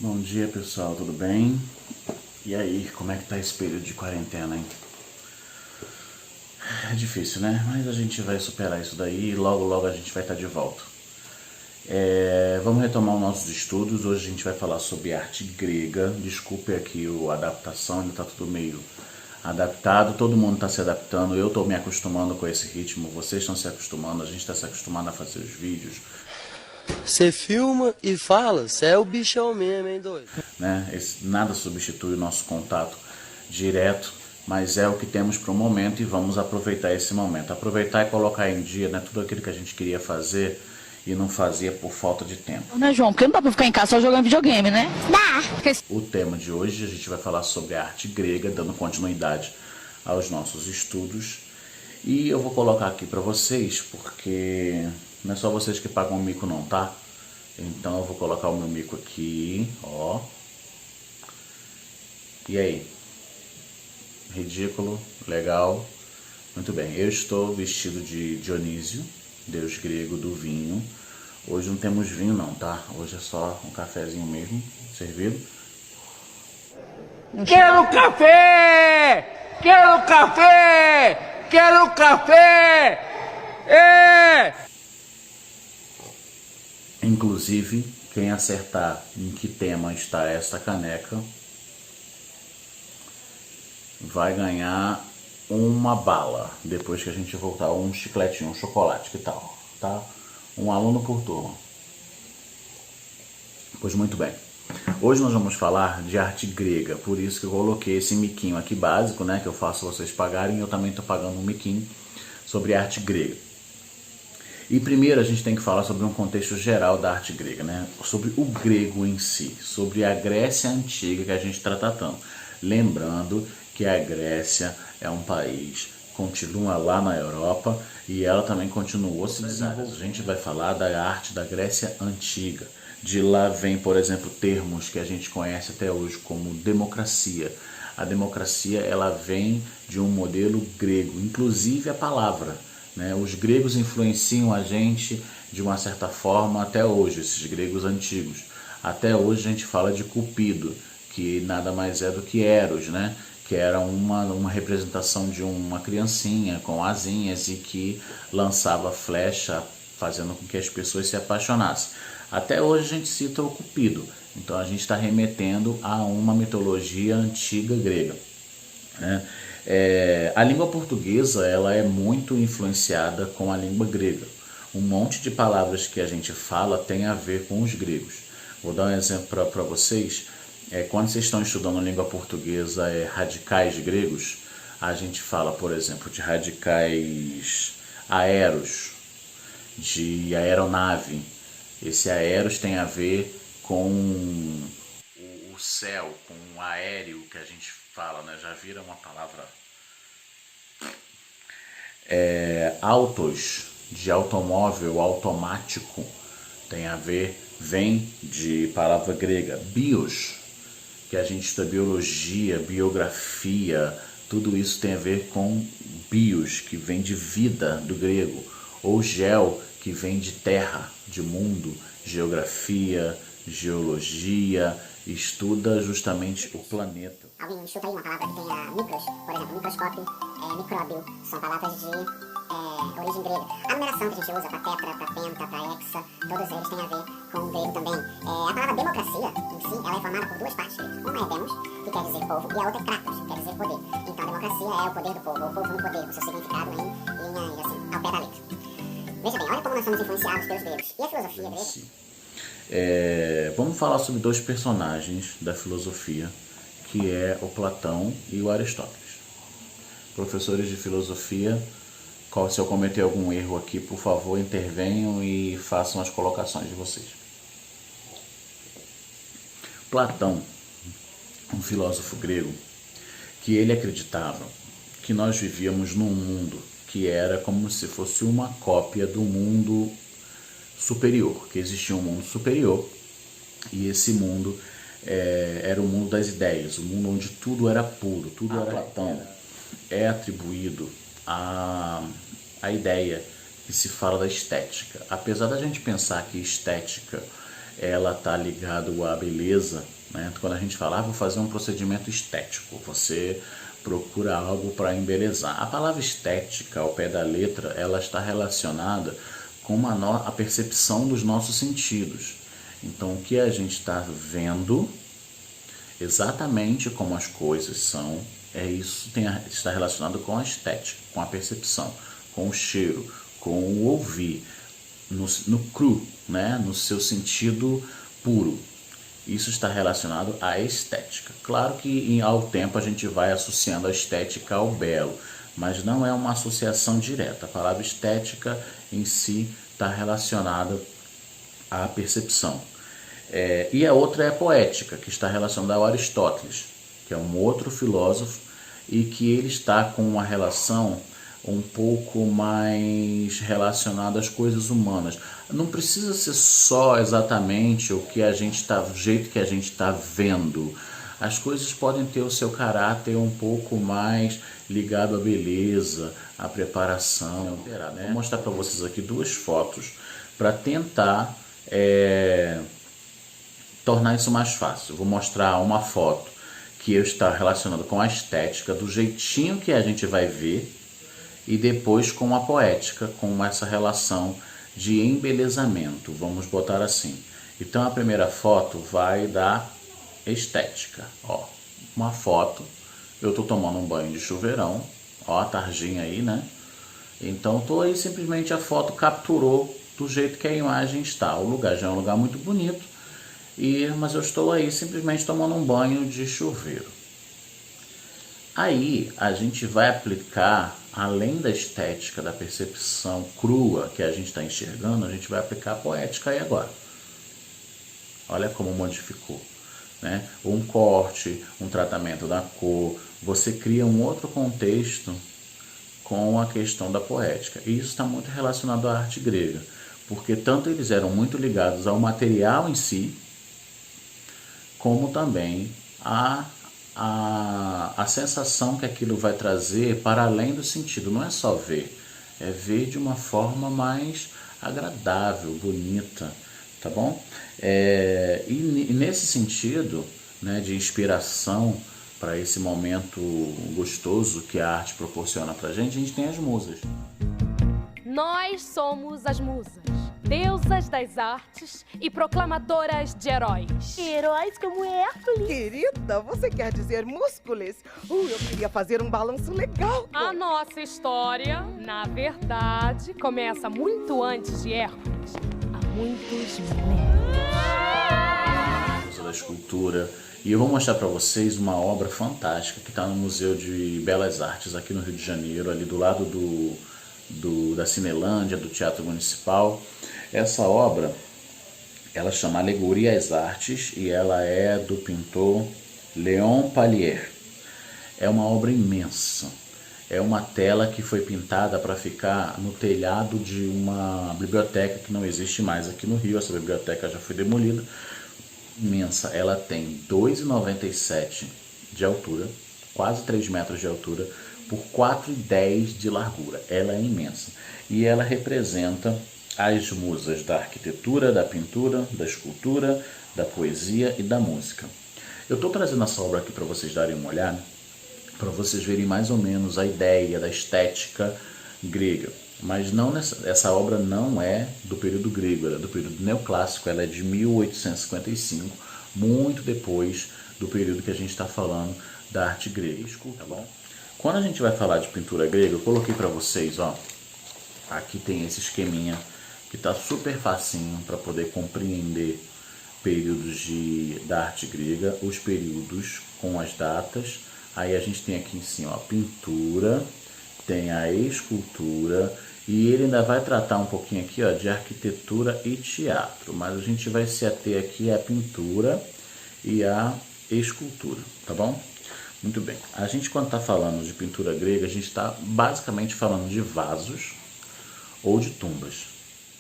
Bom dia, pessoal, tudo bem? E aí, como é que tá esse período de quarentena, hein? É difícil, né? Mas a gente vai superar isso daí e logo logo a gente vai estar de volta. Vamos retomar os nossos estudos. Hoje a gente vai falar sobre arte grega. Desculpe aqui a adaptação, ainda tá tudo meio adaptado, todo mundo está se adaptando, eu estou me acostumando com esse ritmo, vocês estão se acostumando, a gente está se acostumando a fazer os vídeos. Você filma e fala, você é o bichão mesmo, hein, doido? Né? Nada substitui o nosso contato direto, mas é o que temos para o momento e vamos aproveitar esse momento. Aproveitar e colocar em dia, né, tudo aquilo que a gente queria fazer e não fazia por falta de tempo. Né, João? Porque não dá pra ficar em casa só jogando videogame, né? Dá! O tema de hoje a gente vai falar sobre a arte grega, dando continuidade aos nossos estudos. E eu vou colocar aqui para vocês, porque não é só vocês que pagam o mico não, tá? Então eu vou colocar o meu mico aqui, ó. E aí? Ridículo? Legal? Muito bem, eu estou vestido de Dionísio, deus grego do vinho. Hoje não temos vinho não, tá? Hoje é só um cafezinho mesmo, servido. Quero café! Quero café! Quero café! É! Inclusive, quem acertar em que tema está esta caneca vai ganhar uma bala depois que a gente voltar, um chicletinho, um chocolate, que tal? Tá? Um aluno por turma. Pois muito bem. Hoje nós vamos falar de arte grega, por isso que eu coloquei esse miquinho aqui básico, né, que eu faço vocês pagarem, e eu também estou pagando um miquinho sobre arte grega. E primeiro a gente tem que falar sobre um contexto geral da arte grega, né, sobre o grego em si, sobre a Grécia Antiga que a gente está tratando. Lembrando que a Grécia é um país, continua lá na Europa e ela também continuou se desenvolvendo. A gente vai falar da arte da Grécia Antiga. De lá vem, por exemplo, termos que a gente conhece até hoje como democracia. A democracia ela vem de um modelo grego, inclusive a palavra, né? Os gregos influenciam a gente de uma certa forma até hoje, esses gregos antigos. Até hoje a gente fala de Cupido, que nada mais é do que Eros, né? Que era uma representação de uma criancinha com asinhas e que lançava flecha, fazendo com que as pessoas se apaixonassem. Até hoje a gente cita o Cupido, então a gente está remetendo a uma mitologia antiga grega, né? A língua portuguesa ela é muito influenciada com a língua grega. Um monte de palavras que a gente fala tem a ver com os gregos. Vou dar um exemplo para vocês. Quando vocês estão estudando língua portuguesa, radicais gregos, a gente fala, por exemplo, de radicais aeros, de aeronave. Esse aeros tem a ver com o céu, com o aéreo que a gente fala, né? Já vira uma palavra. Autos, de automóvel, automático, tem a ver, vem de palavra grega. Bios, que a gente estuda biologia, biografia, tudo isso tem a ver com bios, que vem de vida do grego, ou geo, que vem de terra, de mundo, geografia, geologia, estuda justamente o planeta. Alguém chuta aí uma palavra que tenha micros, por exemplo, microscópio, micróbio, são palavras de origem grega. A numeração que a gente usa para tetra, para penta, para hexa, todos eles têm a ver com o grego também. A palavra democracia, em si, ela é formada por duas partes gregas. Uma é demos, que quer dizer povo, e a outra é kratos, que quer dizer poder. Então a democracia é o poder do povo, ou o povo no poder, com seu significado em linha, assim, ao pé da letra. Veja bem, olha como nós somos influenciados pelos gregos. E a filosofia grega? Vamos falar sobre dois personagens da filosofia, que é o Platão e o Aristóteles. Professores de filosofia, se eu cometer algum erro aqui, por favor, intervenham e façam as colocações de vocês. Platão, um filósofo grego, que ele acreditava que nós vivíamos num mundo que era como se fosse uma cópia do mundo superior, que existia um mundo superior e esse mundo era o mundo das ideias, o mundo onde tudo era puro, tudo era Platão. É atribuído a ideia que se fala da estética. Apesar da gente pensar que estética ela está ligada à beleza, né? Quando a gente fala, vou fazer um procedimento estético, você procura algo para embelezar. A palavra estética, ao pé da letra, ela está relacionada com a percepção dos nossos sentidos. Então, o que a gente está vendo, exatamente como as coisas são, está relacionado com a estética, com a percepção, com o cheiro, com o ouvir, no cru, né? No seu sentido puro. Isso está relacionado à estética. Claro que ao tempo a gente vai associando a estética ao belo, mas não é uma associação direta. A palavra estética em si está relacionada à percepção. E a outra é a poética, que está relacionada ao Aristóteles, que é um outro filósofo, e que ele está com uma relação um pouco mais relacionada às coisas humanas. Não precisa ser só exatamente o jeito que a gente está vendo. As coisas podem ter o seu caráter um pouco mais ligado à beleza, à preparação, né? Vou mostrar para vocês aqui 2 fotos para tentar tornar isso mais fácil. Vou mostrar uma foto que está relacionada com a estética, do jeitinho que a gente vai ver, e depois com a poética, com essa relação de embelezamento, vamos botar assim. Então a primeira foto vai da estética. Ó, uma foto, eu estou tomando um banho de chuveirão, ó a tarjinha aí, né? Então tô aí, simplesmente a foto capturou do jeito que a imagem está. O lugar já é um lugar muito bonito, mas eu estou aí simplesmente tomando um banho de chuveiro. Aí a gente vai aplicar, além da estética, da percepção crua que a gente está enxergando, a gente vai aplicar a poética aí agora. Olha como modificou, né? Um corte, um tratamento da cor, você cria um outro contexto com a questão da poética. E isso está muito relacionado à arte grega, porque tanto eles eram muito ligados ao material em si, como também a sensação que aquilo vai trazer para além do sentido. Não é só ver, é ver de uma forma mais agradável, bonita, tá bom? E nesse sentido, né, de inspiração para esse momento gostoso que a arte proporciona para a gente tem as musas. Nós somos as musas, deusas das artes e proclamadoras de heróis. Heróis como Hércules. Querida, você quer dizer músculos? Eu queria fazer um balanço legal. A nossa história, na verdade, começa muito antes de Hércules, há muitos milênios. Da escultura. E eu vou mostrar para vocês uma obra fantástica que está no Museu de Belas Artes aqui no Rio de Janeiro, ali do lado da Cinelândia, do Teatro Municipal. Essa obra, ela chama Alegoria às Artes e ela é do pintor Léon Pallier. É uma obra imensa. É uma tela que foi pintada para ficar no telhado de uma biblioteca que não existe mais aqui no Rio. Essa biblioteca já foi demolida. Imensa. Ela tem 2,97 de altura, quase 3 metros de altura, por 4,10 de largura. Ela é imensa. E ela representa as musas da arquitetura, da pintura, da escultura, da poesia e da música. Eu estou trazendo essa obra aqui para vocês darem uma olhada, para vocês verem mais ou menos a ideia da estética grega. Mas essa obra não é do período grego, ela é do período neoclássico, ela é de 1855, muito depois do período que a gente está falando da arte grega. Tá bom? Quando a gente vai falar de pintura grega, eu coloquei para vocês, ó, aqui tem esse esqueminha que está super facinho para poder compreender períodos da arte grega, os períodos com as datas. Aí a gente tem aqui em cima a pintura, tem a escultura, e ele ainda vai tratar um pouquinho aqui, ó, de arquitetura e teatro, mas a gente vai se ater aqui à pintura e à escultura, tá bom? Muito bem. A gente, quando está falando de pintura grega, a gente está basicamente falando de vasos ou de tumbas,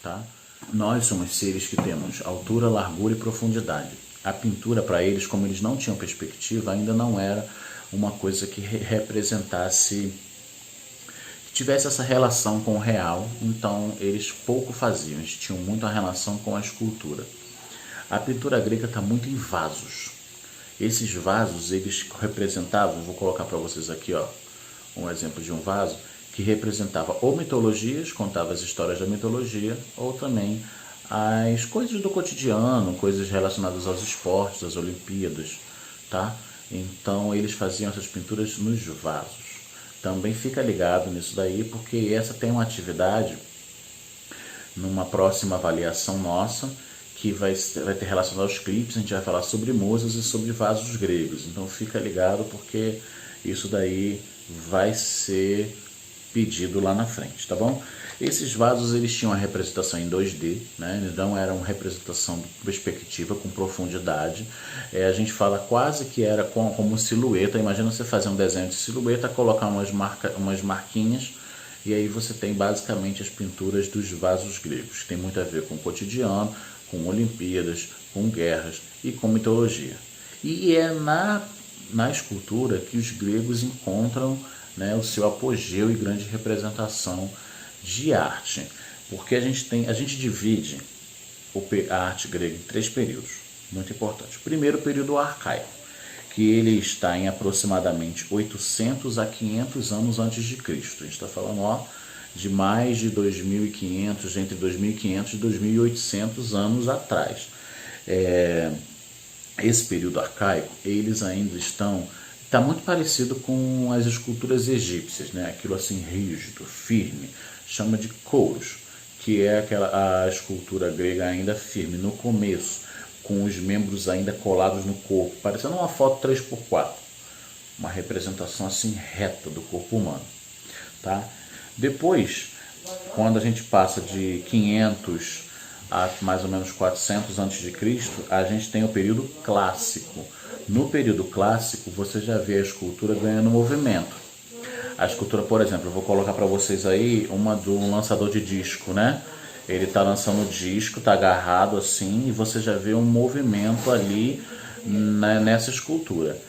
tá? Nós somos seres que temos altura, largura e profundidade. A pintura, para eles, como eles não tinham perspectiva, ainda não era uma coisa que representasse, que tivesse essa relação com o real, então eles pouco faziam, eles tinham muito a relação com a escultura. A pintura grega está muito em vasos. Esses vasos, eles representavam, vou colocar para vocês aqui, ó, um exemplo de um vaso, que representava ou mitologias, contava as histórias da mitologia, ou também as coisas do cotidiano, coisas relacionadas aos esportes, às Olimpíadas, tá? Então eles faziam essas pinturas nos vasos. Também fica ligado nisso daí, porque essa tem uma atividade numa próxima avaliação nossa, que vai ter relação aos clipes. A gente vai falar sobre musas e sobre vasos gregos. Então fica ligado, porque isso daí vai ser pedido lá na frente, tá bom? Esses vasos, eles tinham a representação em 2D, né? Então era uma representação de perspectiva com profundidade. A gente fala quase que era como silhueta. Imagina você fazer um desenho de silhueta, colocar umas marquinhas, e aí você tem basicamente as pinturas dos vasos gregos, que tem muito a ver com o cotidiano, com Olimpíadas, com guerras e com mitologia. E é na escultura que os gregos encontram, né, o seu apogeu e grande representação de arte, porque a gente divide a arte grega em 3 períodos muito importantes. O primeiro período arcaico, que ele está em aproximadamente 800 a 500 anos antes de Cristo. A gente está falando de mais de 2.500, entre 2.500 e 2.800 anos atrás. Esse período arcaico, eles ainda está muito parecido com as esculturas egípcias, né? Aquilo assim rígido, firme, chama de kouros, que é a escultura grega ainda firme, no começo, com os membros ainda colados no corpo, parecendo uma foto 3x4, uma representação assim reta do corpo humano, tá? Depois, quando a gente passa de 500 a mais ou menos 400 a.C., a gente tem o período clássico. No período clássico, você já vê a escultura ganhando movimento. A escultura, por exemplo, eu vou colocar para vocês aí uma do lançador de disco, né? Ele está lançando o disco, está agarrado assim, e você já vê um movimento ali nessa escultura.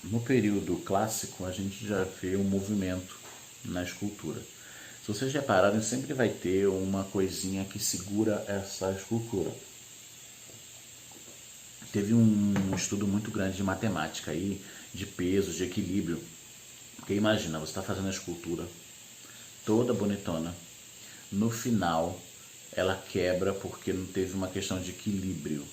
No período clássico, a gente já vê um movimento na escultura. Se vocês repararem, sempre vai ter uma coisinha que segura essa escultura. Teve um estudo muito grande de matemática aí, de peso, de equilíbrio. Porque imagina, você está fazendo a escultura toda bonitona, no final ela quebra porque não teve uma questão de equilíbrio,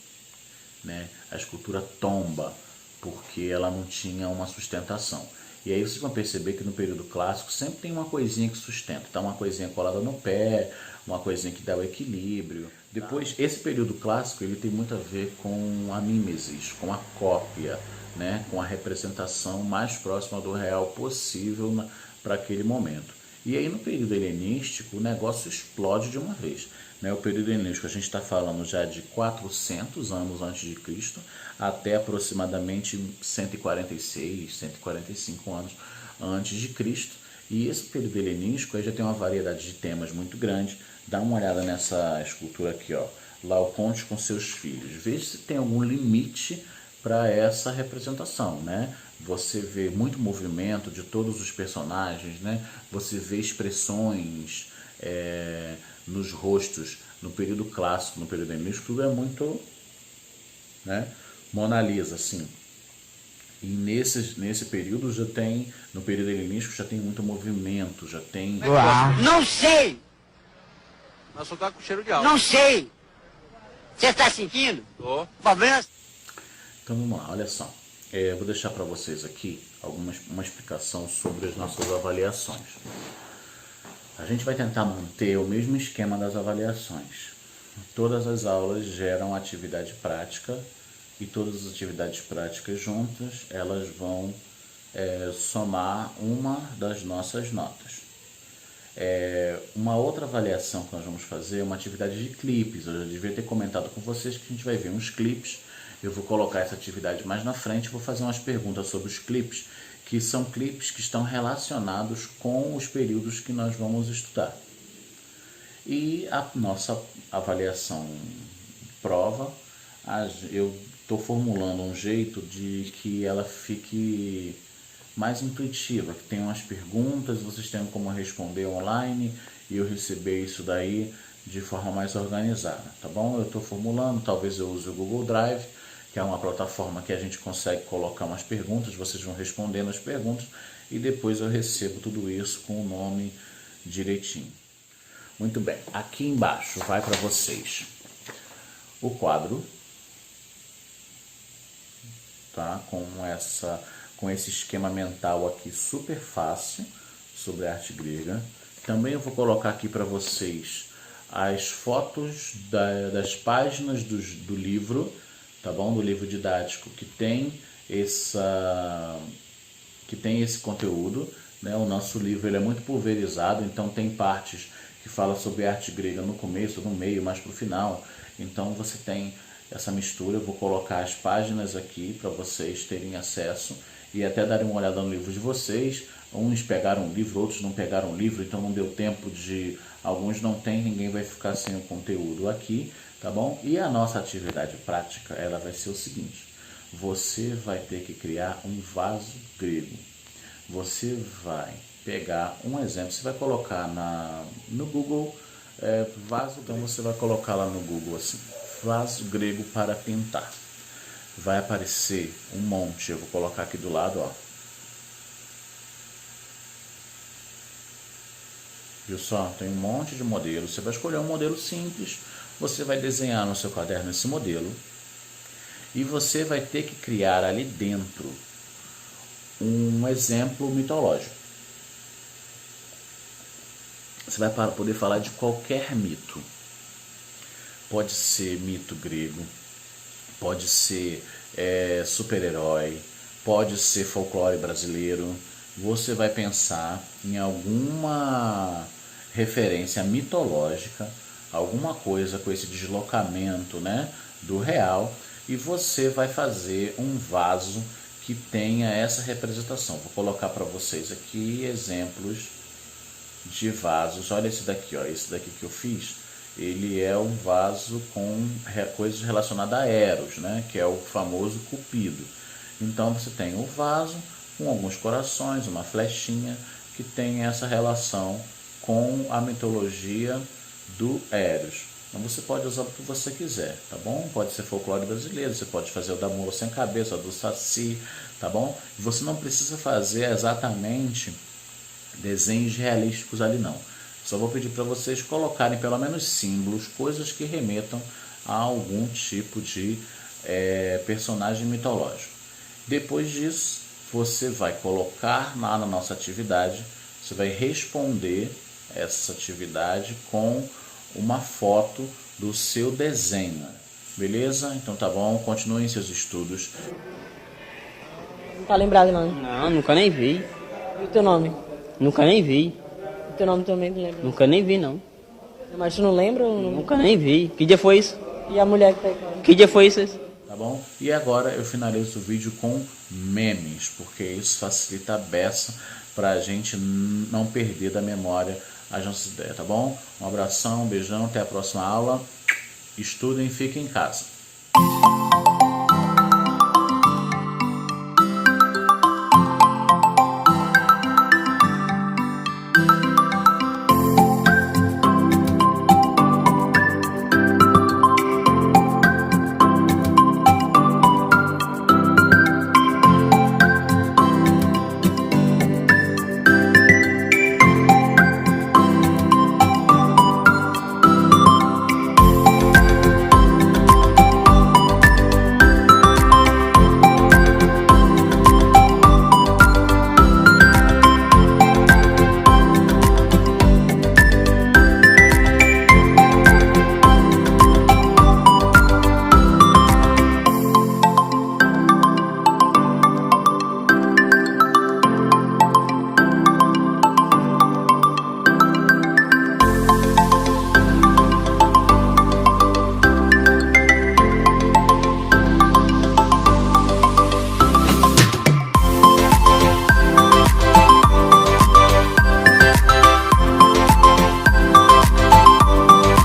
né? A escultura tomba porque ela não tinha uma sustentação. E aí vocês vão perceber que no período clássico sempre tem uma coisinha que sustenta. Tá, uma coisinha colada no pé, uma coisinha que dá o equilíbrio. Depois, esse período clássico, ele tem muito a ver com a mimesis, com a cópia, né? Com a representação mais próxima do real possível para aquele momento. E aí no período helenístico o negócio explode de uma vez, né? O período helenístico a gente está falando já de 400 anos antes de Cristo até aproximadamente 146, 145 anos antes de Cristo. E esse período helenístico aí já tem uma variedade de temas muito grande. Dá uma olhada nessa escultura aqui, ó, Laoconte com seus filhos. Veja se tem algum limite para essa representação, né? Você vê muito movimento de todos os personagens, né? Você vê expressões nos rostos. No período clássico, no período helenístico, tudo é muito, né, Mona Lisa, assim. E nesse período já tem, no período helenístico já tem muito movimento, já tem... Não sei! Mas só tá com cheiro de álcool. Não sei! Você está sentindo? Tô. Problema? Então vamos lá, olha só. Eu vou deixar para vocês aqui uma explicação sobre as nossas avaliações. A gente vai tentar manter o mesmo esquema das avaliações. Todas as aulas geram atividade prática e todas as atividades práticas juntas, elas vão somar uma das nossas notas. Uma outra avaliação que nós vamos fazer é uma atividade de clipes. Eu já devia ter comentado com vocês que a gente vai ver uns clipes. Eu vou colocar essa atividade mais na frente, vou fazer umas perguntas sobre os clipes, que são clipes que estão relacionados com os períodos que nós vamos estudar. E a nossa avaliação prova, eu estou formulando um jeito de que ela fique mais intuitiva, que tenha umas perguntas, vocês tenham como responder online e eu receber isso daí de forma mais organizada, tá bom? Eu estou formulando, talvez eu use o Google Drive, que é uma plataforma que a gente consegue colocar umas perguntas, vocês vão respondendo as perguntas e depois eu recebo tudo isso com o nome direitinho. Muito bem, aqui embaixo vai para vocês o quadro, tá? Com esse esquema mental aqui super fácil sobre a arte grega. Também eu vou colocar aqui para vocês as fotos das páginas do livro, tá bom? Do livro didático que tem esse conteúdo, né? O nosso livro ele é muito pulverizado, então tem partes que falam sobre arte grega no começo, no meio, mais para o final. Então você tem essa mistura. Eu vou colocar as páginas aqui para vocês terem acesso e até darem uma olhada no livro de vocês. Uns pegaram o livro, outros não pegaram o livro, então não deu tempo de... Alguns não tem, ninguém vai ficar sem o conteúdo aqui, tá bom? E a nossa atividade prática, ela vai ser o seguinte: você vai ter que criar um vaso grego. Você vai pegar um exemplo, você vai colocar no Google vaso, então você vai colocar lá no Google assim, vaso grego para pintar. Vai aparecer um monte, eu vou colocar aqui do lado, ó. Viu só? Tem um monte de modelos. Você vai escolher um modelo simples, você vai desenhar no seu caderno esse modelo e você vai ter que criar ali dentro um exemplo mitológico. Você vai poder falar de qualquer mito. Pode ser mito grego, pode ser super-herói, pode ser folclore brasileiro. Você vai pensar em alguma referência mitológica, alguma coisa com esse deslocamento, né, do real, e você vai fazer um vaso que tenha essa representação. Vou colocar para vocês aqui exemplos de vasos. Olha esse daqui, ó, esse daqui que eu fiz, ele é um vaso com coisas relacionadas a Eros, né, que é o famoso Cupido. Então você tem o vaso com alguns corações, uma flechinha, que tem essa relação com a mitologia do Eros. Então você pode usar o que você quiser, tá bom? Pode ser folclore brasileiro, você pode fazer o da mula sem cabeça, o do saci, tá bom? Você não precisa fazer exatamente desenhos realísticos ali não. Só vou pedir para vocês colocarem pelo menos símbolos, coisas que remetam a algum tipo de personagem mitológico. Depois disso, você vai colocar na nossa atividade, você vai responder essa atividade com uma foto do seu desenho, beleza? Então tá bom, continuem seus estudos. Não tá lembrado não? Não, nunca nem vi. E o teu nome? Nunca nem vi. O teu nome também não lembra? Nunca nem vi, não. Mas tu não lembra? Nunca nem vi. Que dia foi isso? E a mulher que tá aí? Que dia foi isso? Tá bom? E agora eu finalizo o vídeo com memes, porque isso facilita a beça para a gente não perder da memória as nossas ideias, tá bom? Um abração, um beijão, até a próxima aula. Estudem, fiquem em casa.